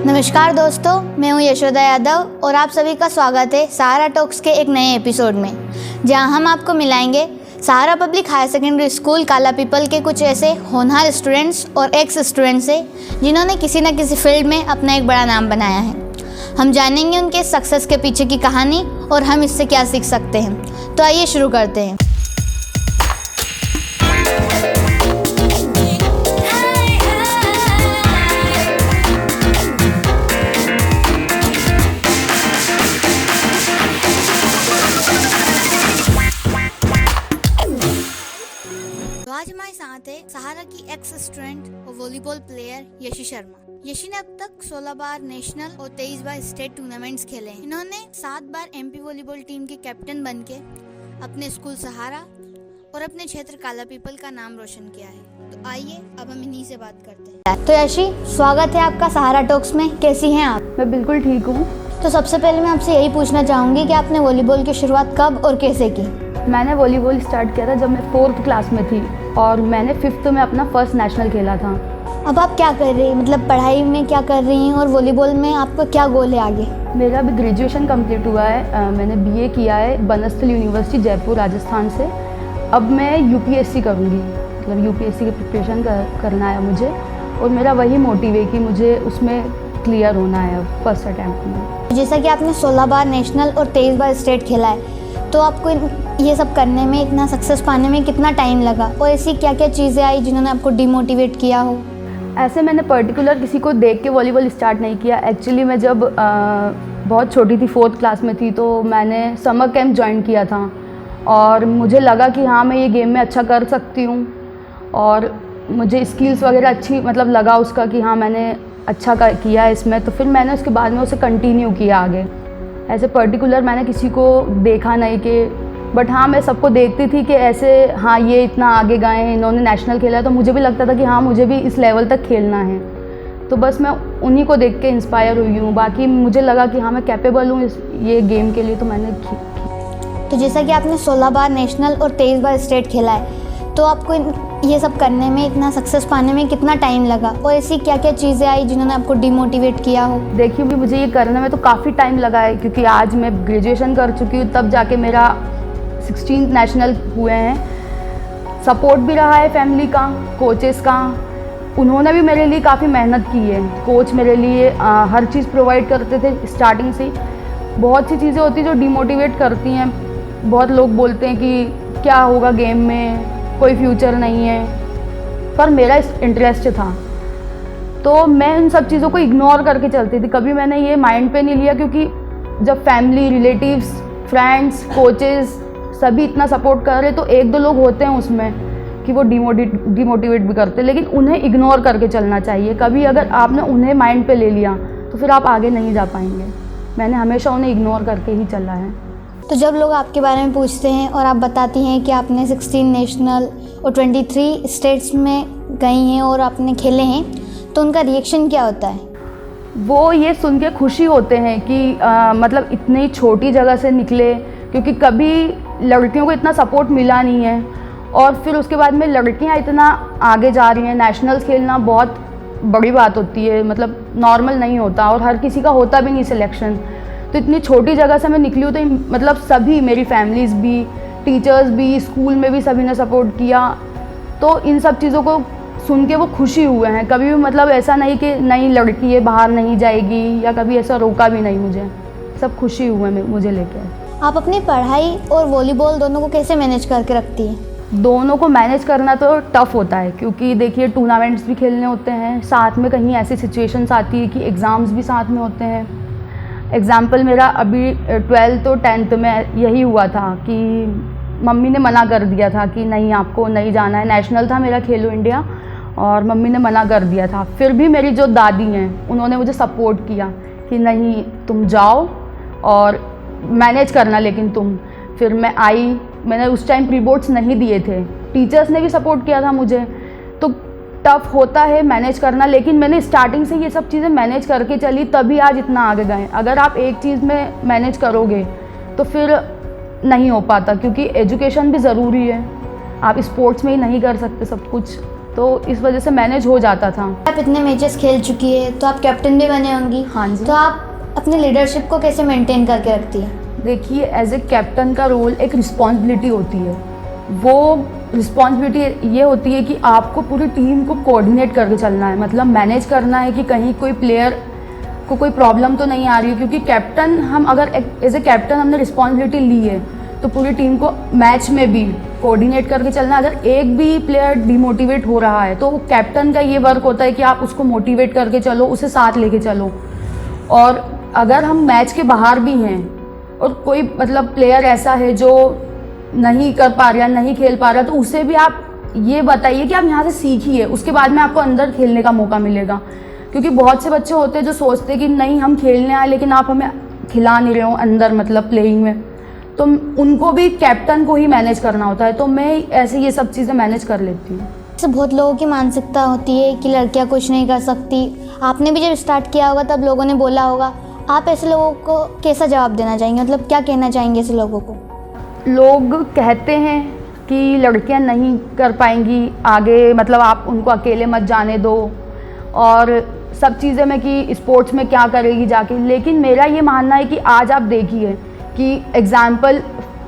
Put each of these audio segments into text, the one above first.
नमस्कार दोस्तों, मैं हूं यशोदा यादव और आप सभी का स्वागत है सहारा टॉक्स के एक नए एपिसोड में, जहां हम आपको मिलाएंगे सहारा पब्लिक हायर सेकेंडरी स्कूल काला पीपल के कुछ ऐसे होनहार स्टूडेंट्स और एक्स स्टूडेंट्स से जिन्होंने किसी न किसी फील्ड में अपना एक बड़ा नाम बनाया है। हम जानेंगे उनके सक्सेस के पीछे की कहानी और हम इससे क्या सीख सकते हैं। तो आइए शुरू करते हैं। आज हमारे साथ है सहारा की एक्स स्टूडेंट और वॉलीबॉल प्लेयर यशी शर्मा। यशी ने अब तक 16 बार नेशनल और 23 बार स्टेट टूर्नामेंट्स खेले हैं। इन्होंने 7 बार एमपी वॉलीबॉल टीम के कैप्टन बनके अपने स्कूल सहारा और अपने क्षेत्र काला पीपल का नाम रोशन किया है। तो आइए अब हम इन्हीं से बात करते हैं। तो यशी, स्वागत है आपका सहारा टॉक्स में। कैसी हैं आप? मैं बिल्कुल ठीक हूँ। तो सबसे पहले मैं आपसे यही पूछना चाहूँगी कि आपने वॉलीबॉल की शुरुआत कब और कैसे की? मैंने वॉलीबॉल स्टार्ट किया था जब मैं 4th क्लास में थी और मैंने 5th में अपना फर्स्ट नेशनल खेला था। अब आप क्या कर रही हैं, मतलब पढ़ाई में क्या कर रही हैं और वॉलीबॉल में आपका क्या गोल है आगे? मेरा अभी ग्रेजुएशन कंप्लीट हुआ है। मैंने बीए किया है बनस्थल यूनिवर्सिटी जयपुर राजस्थान से। अब मैं यूपीएससी करूँगी, मतलब यूपीएससी की प्रिपरेशन करना है मुझे, और मेरा वही मोटिव है कि मुझे उसमें क्लियर होना है अब फर्स्ट अटैम्प्ट में। जैसा कि आपने 16 बार नेशनल और 23 बार स्टेट खेला है, तो आपको ये सब करने में, इतना सक्सेस पाने में कितना टाइम लगा और ऐसी क्या क्या चीज़ें आई जिन्होंने आपको डिमोटिवेट किया हो? ऐसे मैंने पर्टिकुलर किसी को देख के वॉलीबॉल स्टार्ट नहीं किया। एक्चुअली मैं जब बहुत छोटी थी, 4th क्लास में थी, तो मैंने समर कैंप ज्वाइन किया था और मुझे लगा कि हाँ, मैं ये गेम में अच्छा कर सकती हूँ और मुझे स्किल्स वगैरह अच्छी मतलब लगा उसका कि हाँ मैंने अच्छा किया है इसमें। तो फिर मैंने उसके बाद में उसे कंटिन्यू किया आगे। ऐसे पर्टिकुलर मैंने किसी को देखा नहीं कि, बट हाँ मैं सबको देखती थी कि ऐसे हाँ ये इतना आगे गए हैं, इन्होंने नेशनल खेला है, तो मुझे भी लगता था कि हाँ मुझे भी इस लेवल तक खेलना है। तो बस मैं उन्हीं को देख के इंस्पायर हुई हूँ। बाकी मुझे लगा कि हाँ मैं कैपेबल हूँ ये गेम के लिए, तो मैंने तो जैसा कि आपने 16 बार नेशनल और 23 बार स्टेट खेला है, तो आपको ये सब करने में, इतना सक्सेस पाने में कितना टाइम लगा और ऐसी क्या क्या चीज़ें आई जिन्होंने आपको डिमोटिवेट किया हो? देखिए मुझे ये करने में तो काफ़ी टाइम लगा है, क्योंकि आज मैं ग्रेजुएशन कर चुकी हूँ, तब जाके मेरा 16th नेशनल हुए हैं। सपोर्ट भी रहा है फैमिली का, कोचेस का, उन्होंने भी मेरे लिए काफ़ी मेहनत की है। कोच मेरे लिए हर चीज़ प्रोवाइड करते थे स्टार्टिंग से। बहुत सी चीज़ें होती हैं जो डिमोटिवेट करती हैं। बहुत लोग बोलते हैं कि क्या होगा गेम में, कोई फ्यूचर नहीं है, पर मेरा इंटरेस्ट था तो मैं उन सब चीज़ों को इग्नोर करके चलती थी। कभी मैंने ये माइंड पे नहीं लिया, क्योंकि जब फैमिली, रिलेटिव्स, फ्रेंड्स, कोचेस सभी इतना सपोर्ट कर रहे, तो 1-2 लोग होते हैं उसमें कि वो डिमोटिवेट भी करते, लेकिन उन्हें इग्नोर करके चलना चाहिए। कभी अगर आपने उन्हें माइंड पे ले लिया तो फिर आप आगे नहीं जा पाएंगे। मैंने हमेशा उन्हें इग्नोर करके ही चला है। तो जब लोग आपके बारे में पूछते हैं और आप बताती हैं कि आपने 16 नेशनल और 23 स्टेट्स में गई हैं और आपने खेले हैं, तो उनका रिएक्शन क्या होता है? वो ये सुन के खुशी होते हैं कि मतलब इतनी छोटी जगह से निकले, क्योंकि कभी लड़कियों को इतना सपोर्ट मिला नहीं है, और फिर उसके बाद में लड़कियां इतना आगे जा रही हैं। नेशनल्स खेलना बहुत बड़ी बात होती है, मतलब नॉर्मल नहीं होता और हर किसी का होता भी नहीं सिलेक्शन। तो इतनी छोटी जगह से मैं निकली हूँ, तो मतलब सभी, मेरी फैमिलीज़ भी, टीचर्स भी, स्कूल में भी सभी ने सपोर्ट किया। तो इन सब चीज़ों को सुन के वो खुशी हुए हैं। कभी भी मतलब ऐसा नहीं कि नहीं लड़की है बाहर नहीं जाएगी, या कभी ऐसा रोका भी नहीं मुझे। सब खुशी हुए हैं मुझे लेकर। आप अपनी पढ़ाई और वॉलीबॉल दोनों को कैसे मैनेज करके रखती हैं? दोनों को मैनेज करना तो टफ़ होता है, क्योंकि देखिए टूर्नामेंट्स भी खेलने होते हैं, साथ में कहीं ऐसी सिचुएशंस आती है कि एग्ज़ाम्स भी साथ में होते हैं। एग्ज़ाम्पल मेरा अभी 12th और 10th में यही हुआ था कि मम्मी ने मना कर दिया था कि नहीं आपको नहीं जाना है। नेशनल था मेरा खेलो इंडिया और मम्मी ने मना कर दिया था। फिर भी मेरी जो दादी हैं उन्होंने मुझे सपोर्ट किया कि नहीं तुम जाओ और मैनेज करना, लेकिन तुम। फिर मैं आई, मैंने उस टाइम प्री बोर्ड्स नहीं दिए थे, टीचर्स ने भी सपोर्ट किया था मुझे। तो टफ़ होता है मैनेज करना, लेकिन मैंने स्टार्टिंग से ये सब चीज़ें मैनेज करके चली, तभी आज इतना आगे गए। अगर आप एक चीज़ में मैनेज करोगे तो फिर नहीं हो पाता, क्योंकि एजुकेशन भी ज़रूरी है। आप स्पोर्ट्स में ही नहीं कर सकते सब कुछ, तो इस वजह से मैनेज हो जाता था। आप इतने मैचेस खेल चुकी है तो आप कैप्टन भी बने होंगी। हाँ जी। तो आप अपने लीडरशिप को कैसे मेंटेन करके रखती हैं? देखिए, एज ए कैप्टन का रोल एक रिस्पॉन्सिबिलिटी होती है। वो रिस्पॉन्सिबिलिटी ये होती है कि आपको पूरी टीम को कोऑर्डिनेट करके चलना है, मतलब मैनेज करना है कि कहीं कोई प्लेयर को कोई प्रॉब्लम तो नहीं आ रही है, क्योंकि कैप्टन हम अगर एज ए कैप्टन हमने रिस्पॉन्सिबिलिटी ली है तो पूरी टीम को मैच में भी कोऑर्डिनेट करके चलना है। अगर एक भी प्लेयर डिमोटिवेट हो रहा है तो कैप्टन का ये वर्क होता है कि आप उसको मोटिवेट करके चलो, उसे साथ लेके चलो। और अगर हम मैच के बाहर भी हैं और कोई मतलब प्लेयर ऐसा है जो नहीं कर पा रहा, नहीं खेल पा रहा, तो उसे भी आप ये बताइए कि आप यहाँ से सीखिए, उसके बाद में आपको अंदर खेलने का मौका मिलेगा। क्योंकि बहुत से बच्चे होते हैं जो सोचते हैं कि नहीं हम खेलने आए लेकिन आप हमें खिला नहीं रहे हो अंदर, मतलब प्लेइंग में, तो उनको भी कैप्टन को ही मैनेज करना होता है। तो मैं ऐसे ये सब चीज़ें मैनेज कर लेती हूँ। जैसे बहुत लोगों की मानसिकता होती है कि लड़कियां कुछ नहीं कर सकती। आपने भी जब स्टार्ट किया होगा तब लोगों ने बोला होगा, आप ऐसे लोगों को कैसा जवाब देना चाहेंगे, मतलब क्या कहना चाहेंगे ऐसे लोगों को? लोग कहते हैं कि लड़कियां नहीं कर पाएंगी आगे, मतलब आप उनको अकेले मत जाने दो, और सब चीज़ें में कि स्पोर्ट्स में क्या करेगी जाके। लेकिन मेरा ये मानना है कि आज आप देखिए कि एग्ज़ाम्पल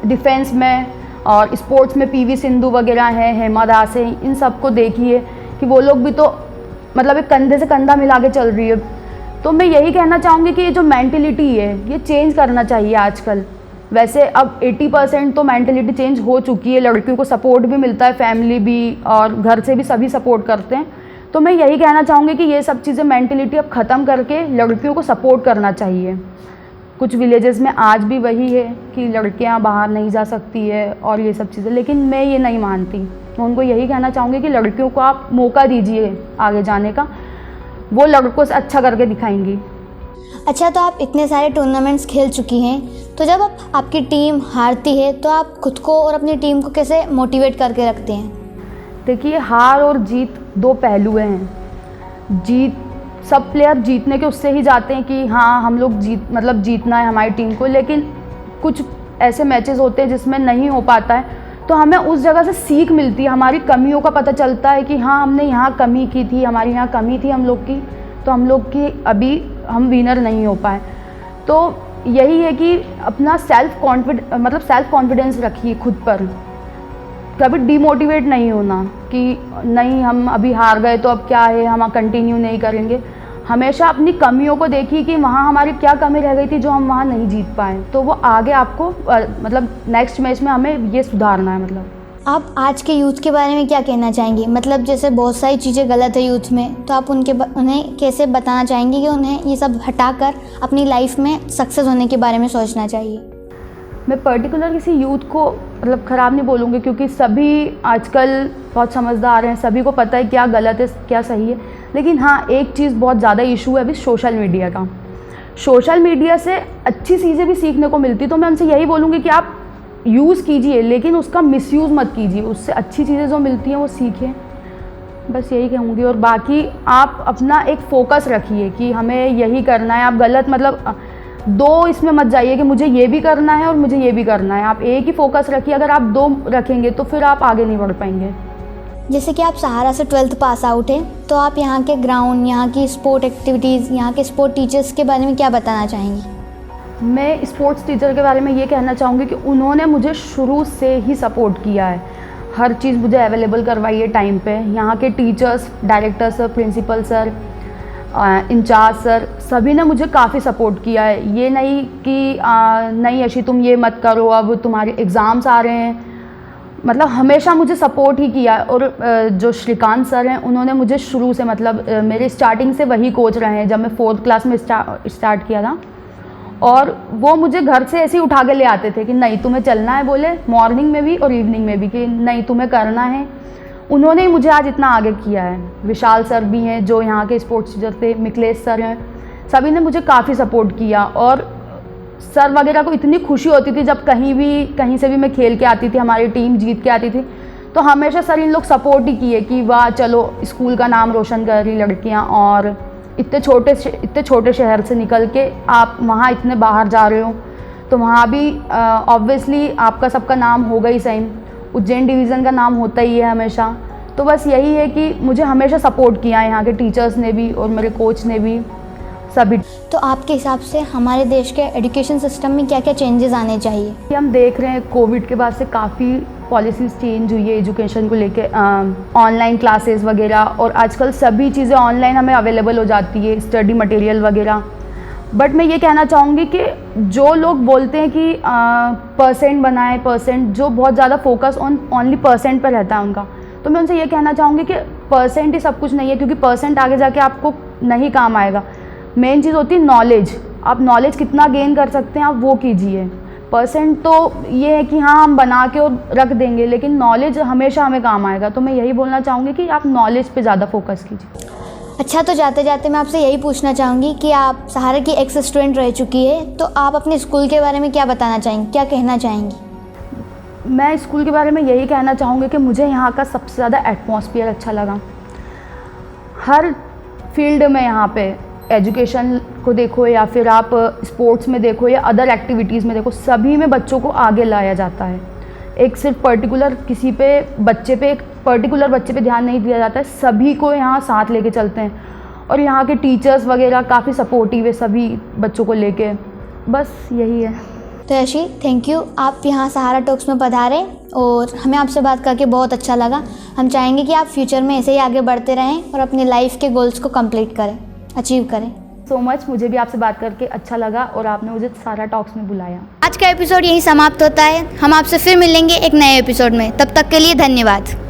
डिफेंस में और स्पोर्ट्स में पीवी सिंधु वगैरह हैं, हेमा दास हैं, इन सबको देखिए कि वो लोग भी तो मतलब एक कंधे से कंधा मिला के चल रही है। तो मैं यही कहना चाहूँगी कि ये जो मेंटलिटी है ये चेंज करना चाहिए आजकल। वैसे अब 80% तो मेंटलिटी चेंज हो चुकी है, लड़कियों को सपोर्ट भी मिलता है, फैमिली भी और घर से भी सभी सपोर्ट करते हैं। तो मैं यही कहना चाहूँगी कि ये सब चीज़ें मेंटलिटी अब ख़त्म करके लड़कियों को सपोर्ट करना चाहिए। कुछ विलेजेस में आज भी वही है कि लड़कियां बाहर नहीं जा सकती है और ये सब चीज़ें, लेकिन मैं ये नहीं मानती। मैं उनको यही कहना चाहूँगी कि लड़कियों को आप मौका दीजिए आगे जाने का, वो लड़कों से अच्छा करके दिखाएंगी। अच्छा, तो आप इतने सारे टूर्नामेंट्स खेल चुकी हैं, तो जब आपकी टीम हारती है तो आप खुद को और अपनी टीम को कैसे मोटिवेट करके रखते हैं? देखिए, हार और जीत दो पहलू हैं। जीत, सब प्लेयर जीतने के उससे ही जाते हैं कि हाँ हम लोग जीतना है हमारी टीम को, लेकिन कुछ ऐसे मैचेस होते हैं जिसमें नहीं हो पाता है, तो हमें उस जगह से सीख मिलती है, हमारी कमियों का पता चलता है कि हाँ हमने यहाँ कमी की थी, हमारी यहाँ कमी थी हम लोग की, तो हम लोग की अभी हम विनर नहीं हो पाए। तो यही है कि अपना सेल्फ कॉन्फिडेंस रखिए खुद पर, कभी डिमोटिवेट नहीं होना कि नहीं हम अभी हार गए तो अब क्या है, हम कंटिन्यू नहीं करेंगे। हमेशा अपनी कमियों को देखिए कि वहाँ हमारी क्या कमी रह गई थी जो हम वहाँ नहीं जीत पाए, तो वो आगे आपको मतलब नेक्स्ट मैच में हमें ये सुधारना है। मतलब आप आज के यूथ के बारे में क्या कहना चाहेंगी? मतलब जैसे बहुत सारी चीज़ें गलत है यूथ में, तो आप उन्हें कैसे बताना चाहेंगी कि उन्हें ये सब हटाकर अपनी लाइफ में सक्सेस होने के बारे में सोचना चाहिए? मैं पर्टिकुलर किसी यूथ को मतलब ख़राब नहीं बोलूँगी, क्योंकि सभी आजकल बहुत समझदार हैं, सभी को पता है क्या गलत है क्या सही है। लेकिन हाँ, एक चीज़ बहुत ज़्यादा इशू है अभी सोशल मीडिया का। सोशल मीडिया से अच्छी चीज़ें भी सीखने को मिलती, तो मैं उनसे यही बोलूँगी कि आप यूज़ कीजिए लेकिन उसका मिसयूज़ मत कीजिए, उससे अच्छी चीज़ें जो मिलती हैं वो सीखिए, बस यही कहूँगी। और बाकी आप अपना एक फ़ोकस रखिए कि हमें यही करना है। आप गलत मतलब दो इसमें मत जाइए कि मुझे ये भी करना है और मुझे ये भी करना है, आप एक ही फोकस रखिए। अगर आप दो रखेंगे तो फिर आप आगे नहीं बढ़ पाएंगे। जैसे कि आप सहारा से 12th पास आउट हैं, तो आप यहाँ के ग्राउंड, यहाँ की स्पोर्ट एक्टिविटीज़, यहाँ के स्पोर्ट टीचर्स के बारे में क्या बताना चाहेंगी? मैं स्पोर्ट्स टीचर के बारे में ये कहना चाहूँगी कि उन्होंने मुझे शुरू से ही सपोर्ट किया है, हर चीज़ मुझे अवेलेबल करवाई है टाइम पे। यहाँ के teachers, director sir, principal sir, incharge sir, सभी ने मुझे काफ़ी सपोर्ट किया है। ये नहीं कि नहीं यशी तुम ये मत करो, अब तुम्हारे एग्ज़ाम्स आ रहे हैं, मतलब हमेशा मुझे सपोर्ट ही किया। और जो श्रीकांत सर हैं उन्होंने मुझे शुरू से मतलब मेरे स्टार्टिंग से वही कोच रहे हैं, जब मैं 4th क्लास में स्टार्ट किया था। और वो मुझे घर से ऐसे ही उठा के ले आते थे कि नहीं तुम्हें चलना है, बोले मॉर्निंग में भी और इवनिंग में भी, कि नहीं तुम्हें करना है। उन्होंने ही मुझे आज इतना आगे किया है। विशाल सर भी हैं जो यहाँ के स्पोर्ट्स टीचर थे, मिकलेश सर हैं, सभी ने मुझे काफ़ी सपोर्ट किया। और सर वगैरह को इतनी खुशी होती थी जब कहीं से भी मैं खेल के आती थी, हमारी टीम जीत के आती थी, तो हमेशा सर इन लोग सपोर्ट ही किए कि वाह चलो स्कूल का नाम रोशन कर रही लड़कियाँ, और इतने छोटे शहर से निकल के आप वहाँ इतने बाहर जा रहे हो, तो वहाँ भी ऑब्वियसली आपका सबका नाम होगा ही सही। उज्जैन डिवीज़न का नाम होता ही है हमेशा। तो बस यही है कि मुझे हमेशा सपोर्ट किया है यहाँ के टीचर्स ने भी और मेरे कोच ने भी, सभी। तो आपके हिसाब से हमारे देश के एजुकेशन सिस्टम में क्या क्या चेंजेस आने चाहिए? हम देख रहे हैं कोविड के बाद से काफ़ी पॉलिसीज़ चेंज हुई है एजुकेशन को लेके, ऑनलाइन क्लासेस वगैरह, और आजकल सभी चीज़ें ऑनलाइन हमें अवेलेबल हो जाती है, स्टडी मटेरियल वगैरह। बट मैं ये कहना चाहूँगी कि जो लोग बोलते हैं कि परसेंट बनाएं, परसेंट, जो बहुत ज़्यादा फोकस ओनली परसेंट पर रहता है उनका, तो मैं उनसे ये कहना चाहूँगी कि परसेंट ही सब कुछ नहीं है, क्योंकि परसेंट आगे जाके आपको नहीं काम आएगा। मेन चीज़ होती है नॉलेज। आप नॉलेज कितना गेन कर सकते हैं आप वो कीजिए। परसेंट तो ये है कि हाँ हम बना के और रख देंगे, लेकिन नॉलेज हमेशा हमें काम आएगा। तो मैं यही बोलना चाहूँगी कि आप नॉलेज पे ज़्यादा फोकस कीजिए। अच्छा, तो जाते जाते मैं आपसे यही पूछना चाहूँगी कि आप सहारा की एक्स स्टूडेंट रह चुकी है, तो आप अपने स्कूल के बारे में क्या बताना चाहेंगी, क्या कहना चाहेंगी? मैं स्कूल के बारे में यही कहना चाहूँगी कि मुझे यहाँ का सबसे ज़्यादा एटमॉस्फेयर अच्छा लगा। हर फील्ड में यहाँ पे एजुकेशन को देखो या फिर आप स्पोर्ट्स में देखो या अदर एक्टिविटीज़ में देखो, सभी में बच्चों को आगे लाया जाता है। एक सिर्फ पर्टिकुलर किसी पे बच्चे पे, एक पर्टिकुलर बच्चे पे ध्यान नहीं दिया जाता है, सभी को यहाँ साथ लेके चलते हैं। और यहाँ के टीचर्स वगैरह काफ़ी सपोर्टिव है सभी बच्चों को लेके। बस यही है। तो यशी, थैंक यू, आप यहाँ सहारा टॉक्स में पधारे और हमें आपसे बात करके बहुत अच्छा लगा। हम चाहेंगे कि आप फ्यूचर में ऐसे ही आगे बढ़ते रहें और अपनी लाइफ के गोल्स को कंप्लीट करें, अचीव करें। सो मच, मुझे भी आपसे बात करके अच्छा लगा और आपने मुझे सहारा टॉक्स में बुलाया। आज का एपिसोड यहीं समाप्त होता है। हम आपसे फिर मिलेंगे एक नए एपिसोड में। तब तक के लिए धन्यवाद।